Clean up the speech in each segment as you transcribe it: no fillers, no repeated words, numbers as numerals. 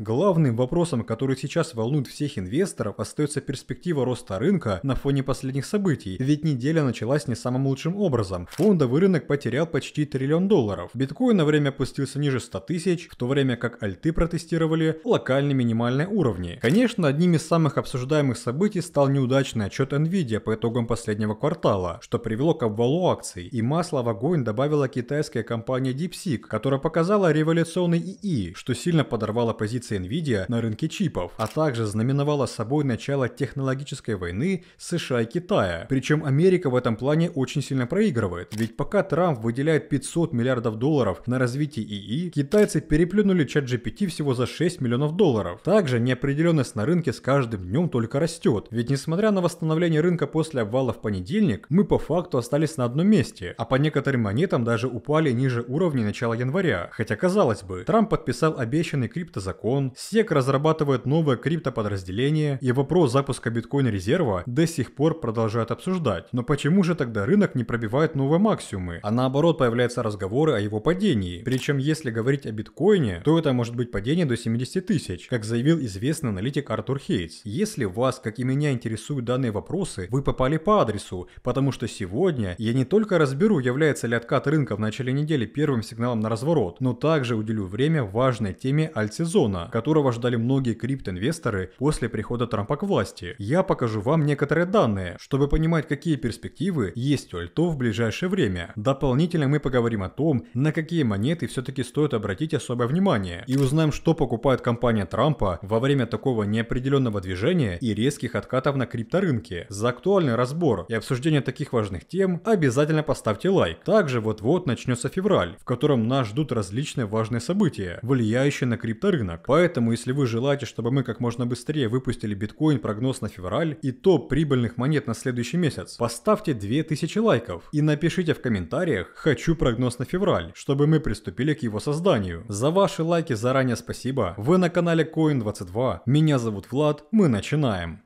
Главным вопросом, который сейчас волнует всех инвесторов, остается перспектива роста рынка на фоне последних событий, ведь неделя началась не самым лучшим образом. Фондовый рынок потерял почти $1 триллион. Биткоин на время опустился ниже 100 тысяч, в то время как альты протестировали локальные минимальные уровни. Конечно, одним из самых обсуждаемых событий стал неудачный отчет Nvidia по итогам последнего квартала, что привело к обвалу акций, и масло в огонь добавила китайская компания DeepSeek, которая показала революционный ИИ, что сильно подорвало позиции Nvidia на рынке чипов, а также знаменовало собой начало технологической войны США и Китая. Причем Америка в этом плане очень сильно проигрывает, ведь пока Трамп выделяет $500 миллиардов на развитие ИИ, китайцы переплюнули ChatGPT всего за $6 миллионов. Также неопределенность на рынке с каждым днем только растет, ведь несмотря на восстановление рынка после обвала в понедельник, мы по факту остались на одном месте, а по некоторым монетам даже упали ниже уровней начала января. Хотя казалось бы, Трамп подписал обещанный криптозакон, SEC разрабатывает новое криптоподразделение, и вопрос запуска биткоин-резерва до сих пор продолжают обсуждать. Но почему же тогда рынок не пробивает новые максимумы, а наоборот появляются разговоры о его падении? Причем если говорить о биткоине, то это может быть падение до 70 тысяч, как заявил известный аналитик Артур Хейтс. Если вас, как и меня, интересуют данные вопросы, вы попали по адресу, потому что сегодня я не только разберу, является ли откат рынка в начале недели первым сигналом на разворот, но также уделю время важной теме альт-сезона, которого ждали многие криптоинвесторы после прихода Трампа к власти. Я покажу вам некоторые данные, чтобы понимать, какие перспективы есть у альтов в ближайшее время. Дополнительно мы поговорим о том, на какие монеты все-таки стоит обратить особое внимание, и узнаем, что покупает компания Трампа во время такого неопределенного движения и резких откатов на крипторынке. За актуальный разбор и обсуждение таких важных тем обязательно поставьте лайк. Также вот-вот начнется февраль, в котором нас ждут различные важные события, влияющие на крипторынок. Поэтому, если вы желаете, чтобы мы как можно быстрее выпустили биткоин-прогноз на февраль и топ прибыльных монет на следующий месяц, поставьте 2000 лайков и напишите в комментариях «Хочу прогноз на февраль», чтобы мы приступили к его созданию. За ваши лайки заранее спасибо. Вы на канале Coin22. Меня зовут Влад. Мы начинаем.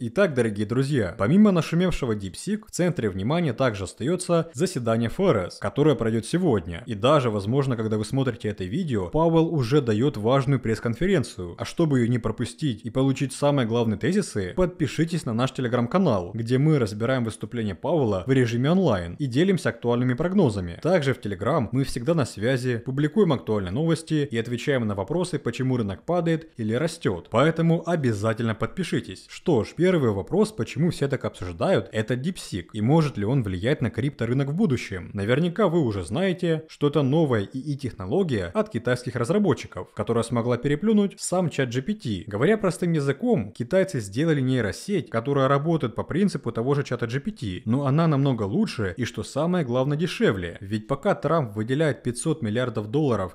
Итак, дорогие друзья, помимо нашумевшего DeepSeek, в центре внимания также остается заседание ФРС, которое пройдет сегодня. И даже, возможно, когда вы смотрите это видео, Пауэлл уже дает важную пресс-конференцию. А чтобы ее не пропустить и получить самые главные тезисы, подпишитесь на наш телеграм-канал, где мы разбираем выступление Пауэлла в режиме онлайн и делимся актуальными прогнозами. Также в Телеграм мы всегда на связи, публикуем актуальные новости и отвечаем на вопросы, почему рынок падает или растет. Поэтому обязательно подпишитесь. Что ж, первый вопрос, почему все так обсуждают, это DeepSeek и может ли он влиять на крипторынок в будущем. Наверняка вы уже знаете, что это новая ИИ-технология от китайских разработчиков, которая смогла переплюнуть сам ChatGPT. Говоря простым языком, китайцы сделали нейросеть, которая работает по принципу того же чата GPT, но она намного лучше и, что самое главное, дешевле. Ведь пока Трамп выделяет $500 миллиардов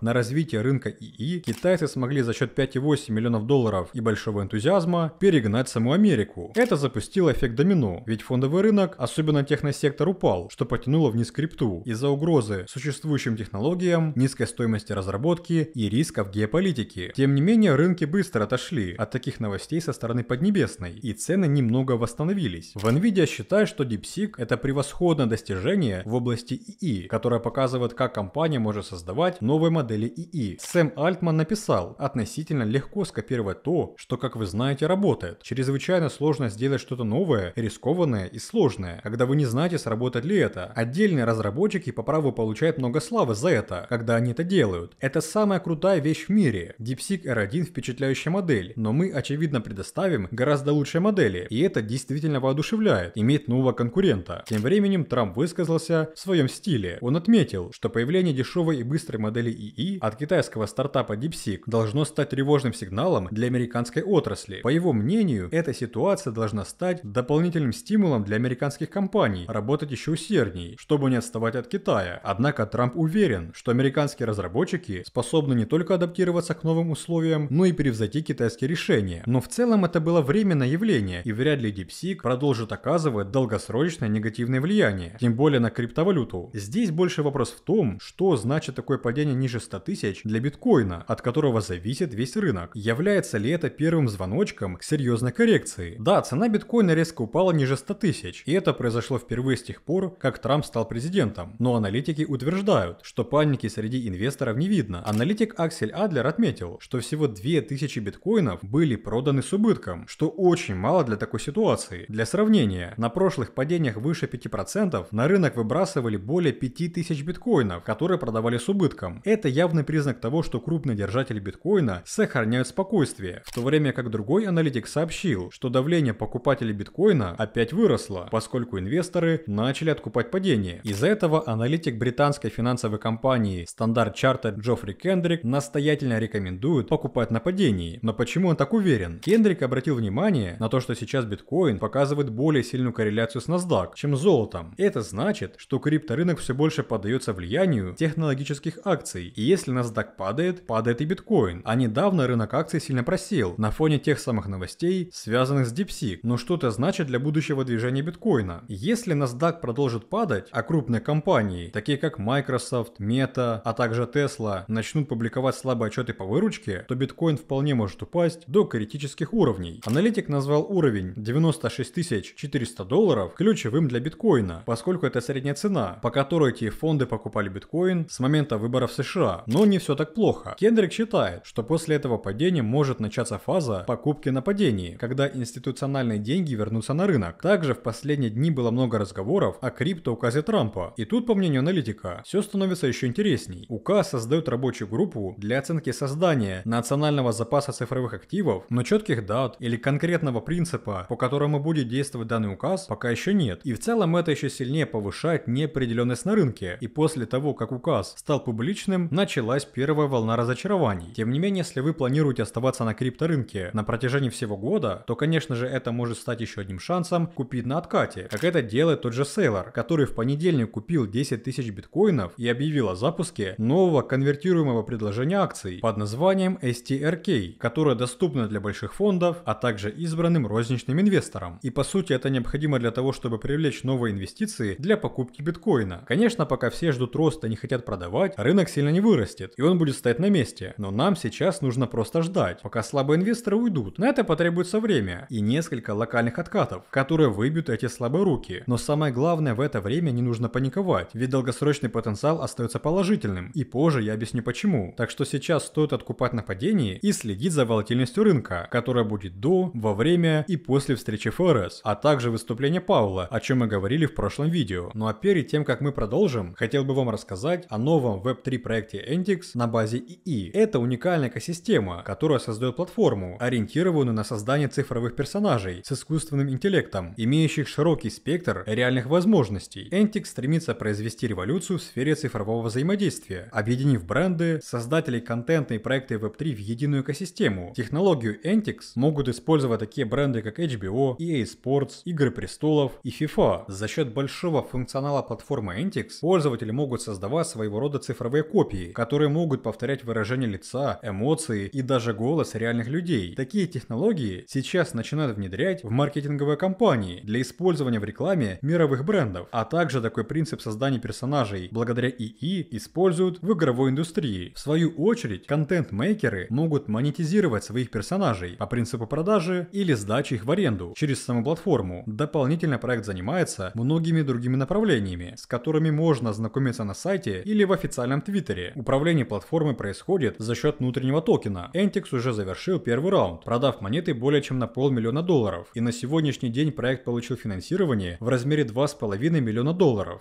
на развитие рынка ИИ, китайцы смогли за счет $5,8 миллионов и большого энтузиазма перегнать саму Америку. Это запустило эффект домино, ведь фондовый рынок, особенно техносектор, упал, что потянуло вниз крипту из-за угрозы существующим технологиям, низкой стоимости разработки и рисков геополитики. Тем не менее, рынки быстро отошли от таких новостей со стороны Поднебесной, и цены немного восстановились. В Nvidia считают, что DeepSeek это превосходное достижение в области ИИ, которое показывает, как компания может создавать новые модели ИИ. Сэм Альтман написал: относительно легко скопировать то, что, как вы знаете, работает. Чрезвычайно сложно сделать что-то новое, рискованное и сложное, когда вы не знаете, сработает ли это. Отдельные разработчики по праву получают много славы за это, когда они это делают. Это самая крутая вещь в мире. DeepSeek R1 впечатляющая модель, но мы очевидно предоставим гораздо лучшие модели, и это действительно воодушевляет, иметь нового конкурента. Тем временем Трамп высказался в своем стиле. Он отметил, что появление дешевой и быстрой модели ИИ от китайского стартапа DeepSeek должно стать тревожным сигналом для американской отрасли. По его мнению, эта ситуация должна стать дополнительным стимулом для американских компаний работать еще усердней, чтобы не отставать от Китая. Однако Трамп уверен, что американские разработчики способны не только адаптироваться к новым условиям, но и превзойти китайские решения. Но в целом это было временное явление, и вряд ли DeepSeek продолжит оказывать долгосрочное негативное влияние, тем более на криптовалюту. Здесь больше вопрос в том, что значит такое падение ниже 100 тысяч для биткоина, от которого зависит весь рынок. Является ли это первым звоночком к серьезной коррекции? Да, Да, цена биткоина резко упала ниже 100 тысяч, и это произошло впервые с тех пор, как Трамп стал президентом. Но аналитики утверждают, что паники среди инвесторов не видно. Аналитик Аксель Адлер отметил, что всего 2000 биткоинов были проданы с убытком, что очень мало для такой ситуации. Для сравнения, на прошлых падениях выше 5% на рынок выбрасывали более 5000 биткоинов, которые продавали с убытком. Это явный признак того, что крупные держатели биткоина сохраняют спокойствие, в то время как другой аналитик сообщил, что давление покупателей биткоина опять выросло, поскольку инвесторы начали откупать падение. Из-за этого аналитик британской финансовой компании Standard Chartered Джоффри Кендрик настоятельно рекомендует покупать на падении. Но почему он так уверен? Кендрик обратил внимание на то, что сейчас биткоин показывает более сильную корреляцию с NASDAQ, чем с золотом. Это значит, что крипторынок все больше поддается влиянию технологических акций, и если NASDAQ падает, падает и биткоин. А недавно рынок акций сильно просел на фоне тех самых новостей, связанных с DeepSeek. Но что это значит для будущего движения биткоина? Если NASDAQ продолжит падать, а крупные компании, такие как Microsoft, Meta, а также Tesla, начнут публиковать слабые отчеты по выручке, то биткоин вполне может упасть до критических уровней. Аналитик назвал уровень 96 400 долларов ключевым для биткоина, поскольку это средняя цена, по которой эти фонды покупали биткоин с момента выборов в США. Но не все так плохо. Кендрик считает, что после этого падения может начаться фаза покупки на падении, когда институциональные деньги вернутся на рынок. Также в последние дни было много разговоров о криптоуказе Трампа. И тут, по мнению аналитика, все становится еще интересней. Указ создает рабочую группу для оценки создания национального запаса цифровых активов, но четких дат или конкретного принципа, по которому будет действовать данный указ, пока еще нет. И в целом это еще сильнее повышает неопределенность на рынке. И после того, как указ стал публичным, началась первая волна разочарований. Тем не менее, если вы планируете оставаться на крипторынке на протяжении всего года, то, конечно же, это может стать еще одним шансом купить на откате, как это делает тот же Saylor, который в понедельник купил 10 тысяч биткоинов и объявил о запуске нового конвертируемого предложения акций под названием STRK, которое доступно для больших фондов, а также избранным розничным инвесторам. И по сути это необходимо для того, чтобы привлечь новые инвестиции для покупки биткоина. Конечно, пока все ждут роста и не хотят продавать, рынок сильно не вырастет, и он будет стоять на месте. Но нам сейчас нужно просто ждать, пока слабые инвесторы уйдут. На это потребуется время и несколько локальных откатов, которые выбьют эти слабые руки. Но самое главное, в это время не нужно паниковать, ведь долгосрочный потенциал остается положительным, и позже я объясню почему. Так что сейчас стоит откупать на падении и следить за волатильностью рынка, которая будет до, во время и после встречи ФРС, а также выступления Пауэлла, о чем мы говорили в прошлом видео. Ну а перед тем, как мы продолжим, хотел бы вам рассказать о новом Web3 проекте Entix на базе ИИ. Это уникальная экосистема, которая создает платформу, ориентированную на создание цифровых персонажей с искусственным интеллектом, имеющих широкий спектр реальных возможностей. Entix стремится произвести революцию в сфере цифрового взаимодействия, объединив бренды, создателей контента и проекты Web3 в единую экосистему. Технологию Entix могут использовать такие бренды, как HBO, EA Sports, Игры престолов и FIFA. За счет большого функционала платформы Entix пользователи могут создавать своего рода цифровые копии, которые могут повторять выражение лица, эмоции и даже голос реальных людей. Такие технологии сейчас начинают внедрять в маркетинговые кампании для использования в рекламе мировых брендов, а также такой принцип создания персонажей благодаря ИИ используют в игровой индустрии. В свою очередь, контент-мейкеры могут монетизировать своих персонажей по принципу продажи или сдачи их в аренду через саму платформу. Дополнительно проект занимается многими другими направлениями, с которыми можно ознакомиться на сайте или в официальном твиттере. Управление платформой происходит за счет внутреннего токена. Entix уже завершил первый раунд, продав монеты более чем на $500 000, и на сегодняшний день проект получил финансирование в размере $2,5 миллиона.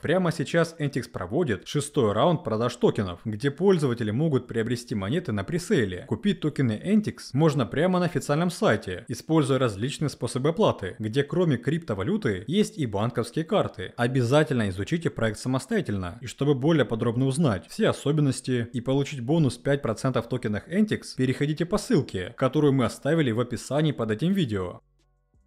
Прямо сейчас Entix проводит 6-й раунд продаж токенов, где пользователи могут приобрести монеты на пресейле. Купить токены Entix можно прямо на официальном сайте, используя различные способы оплаты, где кроме криптовалюты есть и банковские карты. Обязательно изучите проект самостоятельно, и чтобы более подробно узнать все особенности и получить бонус 5% в токенах Entix, переходите по ссылке, которую мы оставили в описании под этим видео.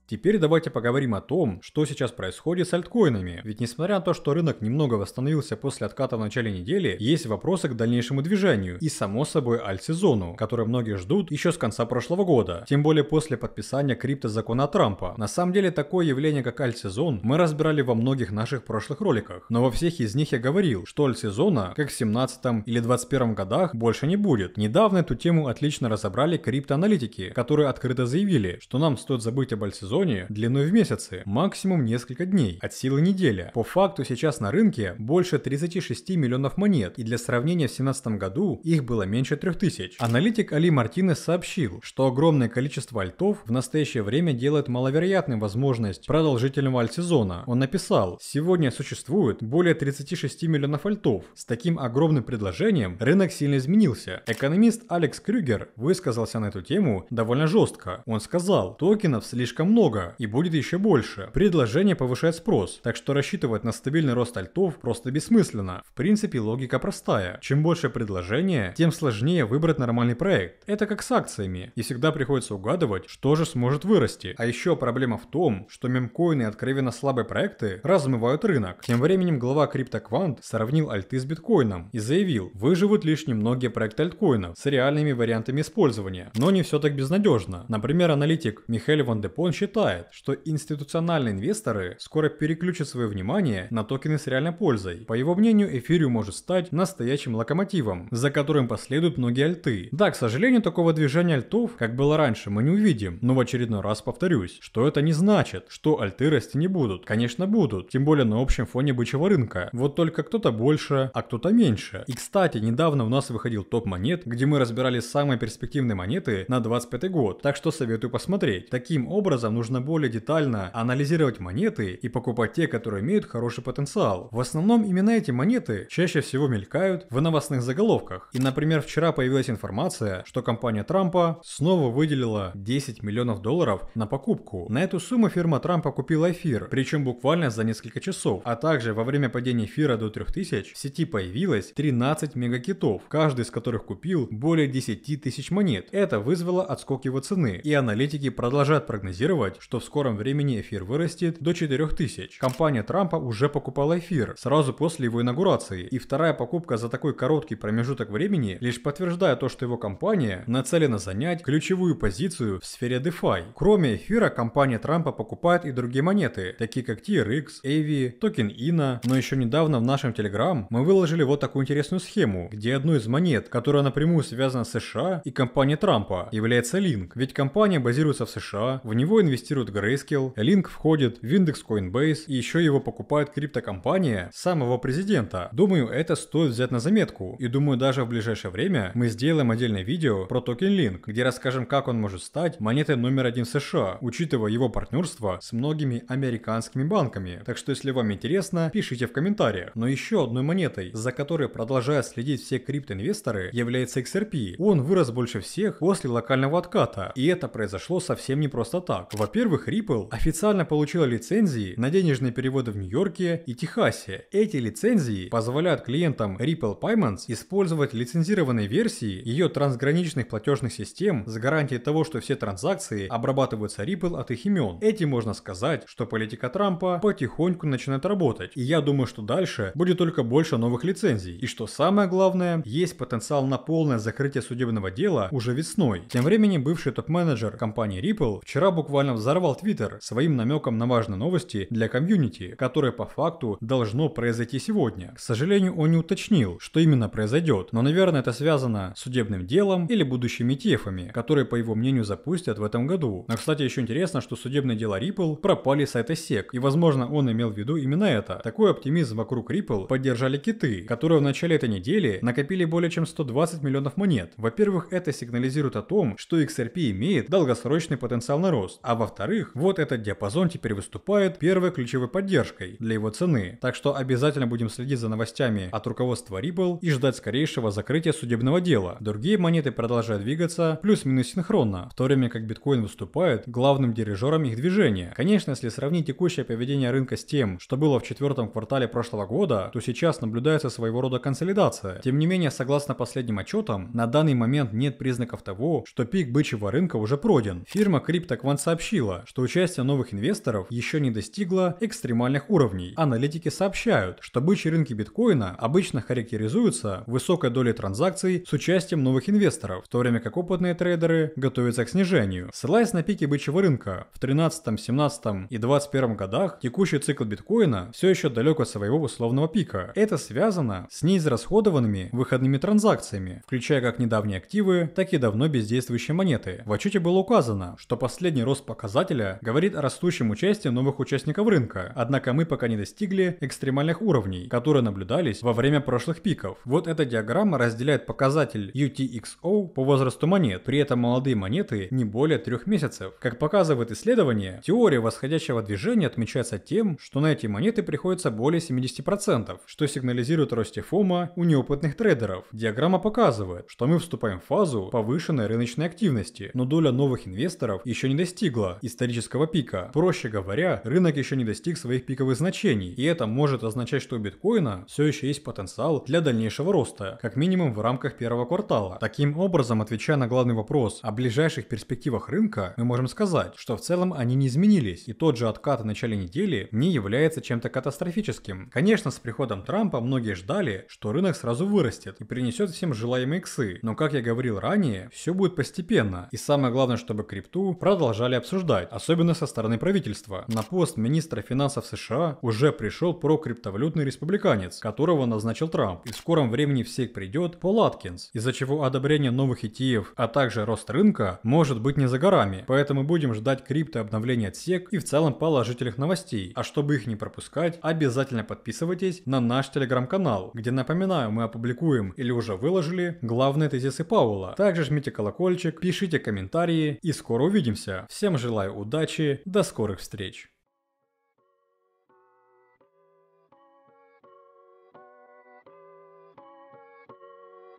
Теперь давайте поговорим о том, что сейчас происходит с альткоинами. Ведь несмотря на то, что рынок немного восстановился после отката в начале недели, есть вопросы к дальнейшему движению и само собой альт-сезону, который многие ждут еще с конца прошлого года. Тем более после подписания криптозакона Трампа. На самом деле такое явление как альт-сезон мы разбирали во многих наших прошлых роликах. Но во всех из них я говорил, что альт-сезона, как в 17 или 21 годах, больше не будет. Недавно эту тему отлично разобрали криптоаналитики, которые открыто заявили, что нам стоит забыть об альт-сезоне диапазоне длиной в месяцы, максимум несколько дней, от силы неделя. По факту сейчас на рынке больше 36 миллионов монет, и для сравнения в 2017 году их было меньше 3000. Аналитик Али Мартинес сообщил, что огромное количество альтов в настоящее время делает маловероятной возможность продолжительного альтсезона. Он написал: сегодня существует более 36 миллионов альтов. С таким огромным предложением рынок сильно изменился. Экономист Алекс Крюгер высказался на эту тему довольно жестко. Он сказал: токенов слишком много и будет еще больше. Предложение повышает спрос, так что рассчитывать на стабильный рост альтов просто бессмысленно. В принципе, логика простая. Чем больше предложения, тем сложнее выбрать нормальный проект. Это как с акциями, и всегда приходится угадывать, что же сможет вырасти. А еще проблема в том, что мемкоины и откровенно слабые проекты размывают рынок. Тем временем глава CryptoQuant сравнил альты с биткоином и заявил: выживут лишь немногие проекты альткоинов с реальными вариантами использования. Но не все так безнадежно. Например, аналитик Михаэль Ван де Пон считает, что институциональные инвесторы скоро переключат свое внимание на токены с реальной пользой. По его мнению, эфириум может стать настоящим локомотивом, за которым последуют многие альты. Да, к сожалению, такого движения альтов, как было раньше, мы не увидим, но в очередной раз повторюсь, что это не значит, что альты расти не будут. Конечно, будут, тем более на общем фоне бычьего рынка. Вот только кто-то больше, а кто-то меньше. И кстати, недавно у нас выходил топ монет, где мы разбирали самые перспективные монеты на 25 год, так что советую посмотреть. Таким образом, нужно более детально анализировать монеты и покупать те, которые имеют хороший потенциал. В основном именно эти монеты чаще всего мелькают в новостных заголовках. И, например, вчера появилась информация, что компания Трампа снова выделила 10 миллионов долларов на покупку. На эту сумму фирма Трампа купила эфир, причем буквально за несколько часов. А также во время падения эфира до 3000 в сети появилось 13 мегакитов, каждый из которых купил более 10 тысяч монет. Это вызвало отскок его цены, и аналитики продолжают прогнозировать, что в скором времени эфир вырастет до 4000. Компания Трампа уже покупала эфир сразу после его инаугурации, и вторая покупка за такой короткий промежуток времени лишь подтверждает то, что его компания нацелена занять ключевую позицию в сфере DeFi. Кроме эфира, компания Трампа покупает и другие монеты, такие как TRX, AVI, токен INA, но еще недавно в нашем Telegram мы выложили вот такую интересную схему, где одну из монет, которая напрямую связана с США и компанией Трампа, является Link. Ведь компания базируется в США, в него инвестирует Grayscale, Link входит в индекс Coinbase, и еще его покупает криптокомпания самого президента. Думаю, это стоит взять на заметку, и думаю, даже в ближайшее время мы сделаем отдельное видео про токен Link, где расскажем, как он может стать монетой номер 1 в США, учитывая его партнерство с многими американскими банками. Так что, если вам интересно, пишите в комментариях. Но еще одной монетой, за которой продолжают следить все криптоинвесторы, является XRP. Он вырос больше всех после локального отката, и это произошло совсем не просто так. Во-первых, Ripple официально получила лицензии на денежные переводы в Нью-Йорке и Техасе. Эти лицензии позволяют клиентам Ripple Payments использовать лицензированные версии ее трансграничных платежных систем с гарантией того, что все транзакции обрабатываются Ripple от их имен. Этим можно сказать, что политика Трампа потихоньку начинает работать, и я думаю, что дальше будет только больше новых лицензий. И что самое главное, есть потенциал на полное закрытие судебного дела уже весной. Тем временем бывший топ-менеджер компании Ripple вчера буквально взорвал Twitter своим намеком на важные новости для комьюнити, которые по факту должно произойти сегодня. К сожалению, он не уточнил, что именно произойдет, но, наверное, это связано с судебным делом или будущими ETF-ами, которые, по его мнению, запустят в этом году. Но, кстати, еще интересно, что судебные дела Ripple пропали с сайта SEC, и, возможно, он имел в виду именно это. Такой оптимизм вокруг Ripple поддержали киты, которые в начале этой недели накопили более чем 120 миллионов монет. Во-первых, это сигнализирует о том, что XRP имеет долгосрочный потенциал на рост, а во-вторых, вот этот диапазон теперь выступает первой ключевой поддержкой для его цены. Так что обязательно будем следить за новостями от руководства Ripple и ждать скорейшего закрытия судебного дела. Другие монеты продолжают двигаться плюс-минус синхронно, в то время как биткоин выступает главным дирижером их движения. Конечно, если сравнить текущее поведение рынка с тем, что было в четвертом квартале прошлого года, то сейчас наблюдается своего рода консолидация. Тем не менее, согласно последним отчетам, на данный момент нет признаков того, что пик бычьего рынка уже пройден. Фирма CryptoQuant сообщила, что участие новых инвесторов еще не достигло экстремальных уровней. Аналитики сообщают, что бычьи рынки биткоина обычно характеризуются высокой долей транзакций с участием новых инвесторов, в то время как опытные трейдеры готовятся к снижению. Ссылаясь на пики бычьего рынка в 13, 17 и 21 годах, текущий цикл биткоина все еще далек от своего условного пика. Это связано с неизрасходованными выходными транзакциями, включая как недавние активы, так и давно бездействующие монеты. В отчете было указано, что последний рост показателей показателя говорит о растущем участии новых участников рынка, однако мы пока не достигли экстремальных уровней, которые наблюдались во время прошлых пиков. Вот эта диаграмма разделяет показатель UTXO по возрасту монет, при этом молодые монеты не более 3 месяцев. Как показывает исследование, теория восходящего движения отмечается тем, что на эти монеты приходится более 70%, что сигнализирует о росте ФОМа у неопытных трейдеров. Диаграмма показывает, что мы вступаем в фазу повышенной рыночной активности, но доля новых инвесторов еще не достигла исторического пика. Проще говоря, рынок еще не достиг своих пиковых значений, и это может означать, что у биткоина все еще есть потенциал для дальнейшего роста, как минимум в рамках первого квартала. Таким образом, отвечая на главный вопрос о ближайших перспективах рынка, мы можем сказать, что в целом они не изменились, и тот же откат в начале недели не является чем-то катастрофическим. Конечно, с приходом Трампа многие ждали, что рынок сразу вырастет и принесет всем желаемые иксы, но как я говорил ранее, все будет постепенно, и самое главное, чтобы крипту продолжали обсуждать, особенно со стороны правительства. На пост министра финансов США уже пришел прокриптовалютный республиканец, которого назначил Трамп, и в скором времени в СЕК придет Пол Аткинс, из-за чего одобрение новых ETF, а также рост рынка может быть не за горами, поэтому будем ждать криптообновления от СЕК и в целом положительных новостей, а чтобы их не пропускать, обязательно подписывайтесь на наш телеграм-канал, где, напоминаю, мы опубликуем или уже выложили главные тезисы Пауэлла. Также жмите колокольчик, пишите комментарии и скоро увидимся. Всем желаю удачи, до скорых встреч!